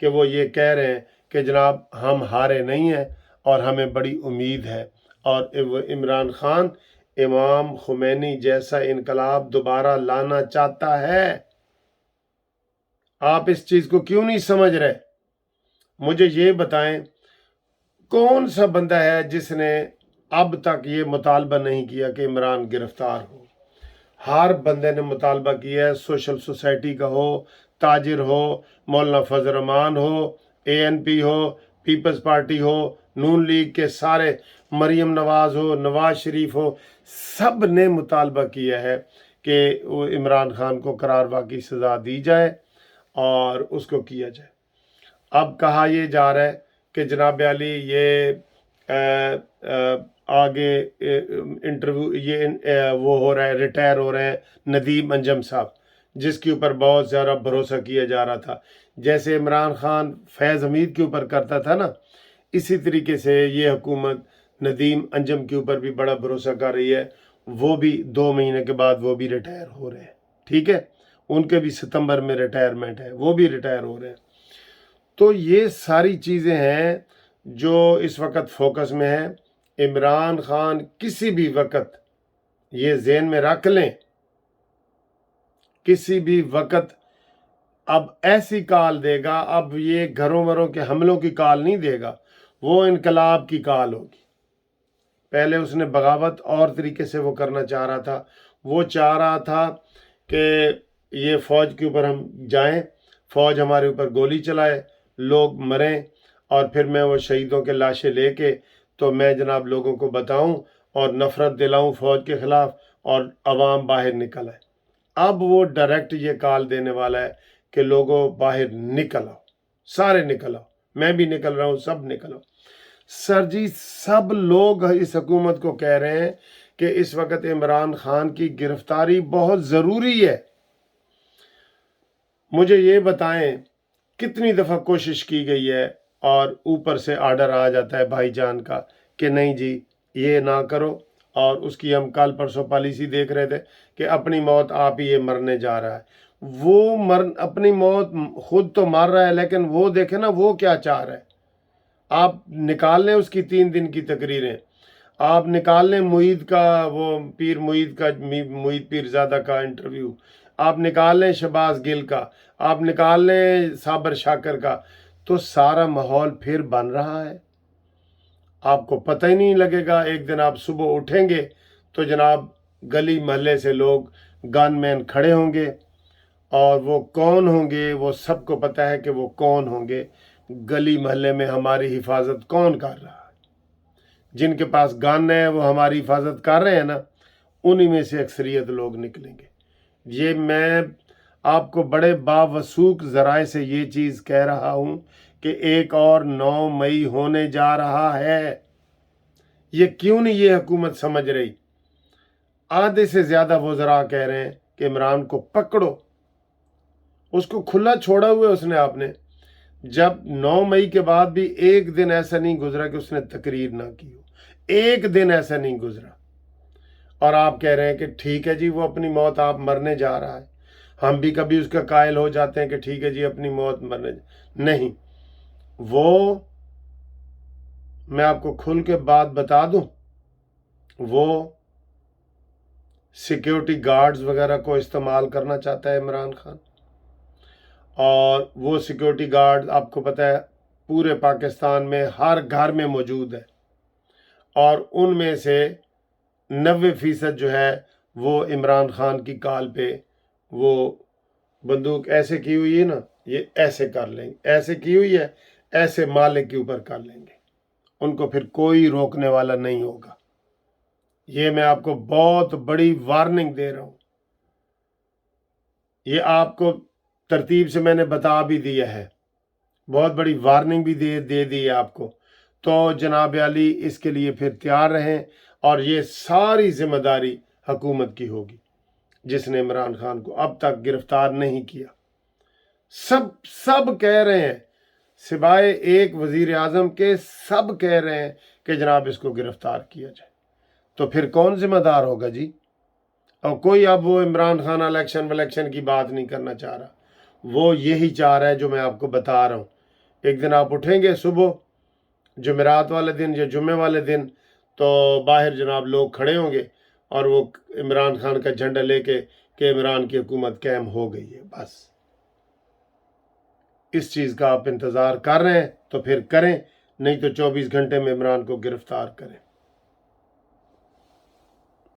کہ وہ یہ کہہ رہے ہیں کہ جناب ہم ہارے نہیں ہیں اور ہمیں بڑی امید ہے، اور عمران خان امام خمینی جیسا انقلاب دوبارہ لانا چاہتا ہے۔ آپ اس چیز کو کیوں نہیں سمجھ رہے؟ مجھے یہ بتائیں، کون سا بندہ ہے جس نے اب تک یہ مطالبہ نہیں کیا کہ عمران گرفتار ہو؟ ہر بندے نے مطالبہ کیا ہے، سوشل سوسائٹی کا ہو، تاجر ہو، مولانا فضل الرحمان ہو، ANP ہو، پیپلز پارٹی ہو، نون لیگ کے سارے، مریم نواز ہو، نواز شریف ہو، سب نے مطالبہ کیا ہے کہ وہ عمران خان کو قرار واقعی سزا دی جائے اور اس کو کیا جائے۔ اب کہا یہ جا رہا ہے کہ جناب علی یہ آگے انٹرویو یہ وہ ہو رہا ہے، ریٹائر ہو رہے ہیں ندیم انجم صاحب، جس کے اوپر بہت زیادہ بھروسہ کیا جا رہا تھا۔ جیسے عمران خان فیض حمید کے اوپر کرتا تھا نا، اسی طریقے سے یہ حکومت ندیم انجم کے اوپر بھی بڑا بھروسہ کر رہی ہے۔ وہ بھی 2 مہینے کے بعد وہ بھی ریٹائر ہو رہے ہیں، ٹھیک ہے، ان کے بھی ستمبر میں ریٹائرمنٹ ہے، وہ بھی ریٹائر ہو رہے ہیں۔ تو یہ ساری چیزیں ہیں جو اس وقت فوکس میں ہیں۔ عمران خان کسی بھی وقت، یہ ذہن میں رکھ لیں، کسی بھی وقت اب ایسی کال دے گا، اب یہ گھروں وروں کے حملوں کی کال نہیں دے گا، وہ انقلاب کی کال ہوگی۔ پہلے اس نے بغاوت اور طریقے سے وہ کرنا چاہ رہا تھا، وہ چاہ رہا تھا کہ یہ فوج کے اوپر ہم جائیں، فوج ہمارے اوپر گولی چلائے، لوگ مریں، اور پھر میں وہ شہیدوں کے لاشیں لے کے تو میں جناب لوگوں کو بتاؤں اور نفرت دلاؤں فوج کے خلاف، اور عوام باہر نکل آئے۔ اب وہ ڈائریکٹ یہ کال دینے والا ہے کہ لوگوں باہر نکل آؤ، سارے نکل آؤ، میں بھی نکل رہا ہوں، سب نکل آؤ۔ سر جی، سب لوگ اس حکومت کو کہہ رہے ہیں کہ اس وقت عمران خان کی گرفتاری بہت ضروری ہے۔ مجھے یہ بتائیں کتنی دفعہ کوشش کی گئی ہے اور اوپر سے آرڈر آ جاتا ہے بھائی جان کا کہ نہیں جی یہ نہ کرو، اور اس کی ہم کل پرسوں پالیسی دیکھ رہے تھے کہ اپنی موت آپ ہی یہ مرنے جا رہا ہے۔ وہ اپنی موت خود تو مر رہا ہے، لیکن وہ دیکھیں نا وہ کیا چاہ رہا ہے۔ آپ نکال لیں اس کی 3 دن کی تقریریں، آپ نکال لیں معید کا، وہ پیر معید کا، معید پیرزادہ کا انٹرویو، آپ نکال لیں شہباز گل کا، آپ نکال لیں صابر شاکر کا، تو سارا ماحول پھر بن رہا ہے۔ آپ کو پتہ ہی نہیں لگے گا، ایک دن آپ صبح اٹھیں گے تو جناب گلی محلے سے لوگ گن مین کھڑے ہوں گے، اور وہ کون ہوں گے وہ سب کو پتہ ہے کہ وہ کون ہوں گے۔ گلی محلے میں ہماری حفاظت کون کر رہا ہے؟ جن کے پاس گن ہے وہ ہماری حفاظت کر رہے ہیں نا، انہی میں سے اکثریت لوگ نکلیں گے۔ یہ میں آپ کو بڑے باوثوق ذرائع سے یہ چیز کہہ رہا ہوں کہ ایک اور 9 مئی ہونے جا رہا ہے۔ یہ کیوں نہیں یہ حکومت سمجھ رہی؟ آدھے سے زیادہ وزراء کہہ رہے ہیں کہ عمران کو پکڑو، اس کو کھلا چھوڑا ہوا ہے اس نے، آپ نے جب 9 مئی کے بعد بھی ایک دن ایسا نہیں گزرا کہ اس نے تقریر نہ کی ہو، ایک دن ایسا نہیں گزرا، اور آپ کہہ رہے ہیں کہ ٹھیک ہے جی وہ اپنی موت آپ مرنے جا رہا ہے۔ ہم بھی کبھی اس کا قائل ہو جاتے ہیں کہ ٹھیک ہے جی اپنی موت مرنے نہیں، وہ میں آپ کو کھل کے بات بتا دوں، وہ سیکیورٹی گارڈز وغیرہ کو استعمال کرنا چاہتا ہے عمران خان، اور وہ سیکیورٹی گارڈ آپ کو پتہ ہے پورے پاکستان میں ہر گھر میں موجود ہے، اور ان میں سے 90% جو ہے وہ عمران خان کی کال پہ وہ بندوق ایسے کی ہوئی ہے نا، یہ ایسے کر لیں گے، ایسے کی ہوئی ہے، ایسے مالک کے اوپر کر لیں گے، ان کو پھر کوئی روکنے والا نہیں ہوگا۔ یہ میں آپ کو بہت بڑی وارننگ دے رہا ہوں، یہ آپ کو ترتیب سے میں نے بتا بھی دیا ہے، بہت بڑی وارننگ بھی دے دی ہے آپ کو۔ تو جناب علی اس کے لیے پھر تیار رہیں، اور یہ ساری ذمہ داری حکومت کی ہوگی جس نے عمران خان کو اب تک گرفتار نہیں کیا۔ سب کہہ رہے ہیں سوائے ایک وزیر اعظم کے، سب کہہ رہے ہیں کہ جناب اس کو گرفتار کیا جائے، تو پھر کون ذمہ دار ہوگا جی؟ اور کوئی اب وہ عمران خان الیکشن کی بات نہیں کرنا چاہ رہا، وہ یہی چاہ رہا ہے جو میں آپ کو بتا رہا ہوں ایک دن آپ اٹھیں گے صبح جمعرات والے دن یا جمعے والے دن، تو باہر جناب لوگ کھڑے ہوں گے اور وہ عمران خان کا جھنڈا لے کے کہ عمران کی حکومت قائم ہو گئی ہے. بس اس چیز کا آپ انتظار کر رہے ہیں تو پھر کریں، نہیں تو 24 گھنٹے میں عمران کو گرفتار کریں.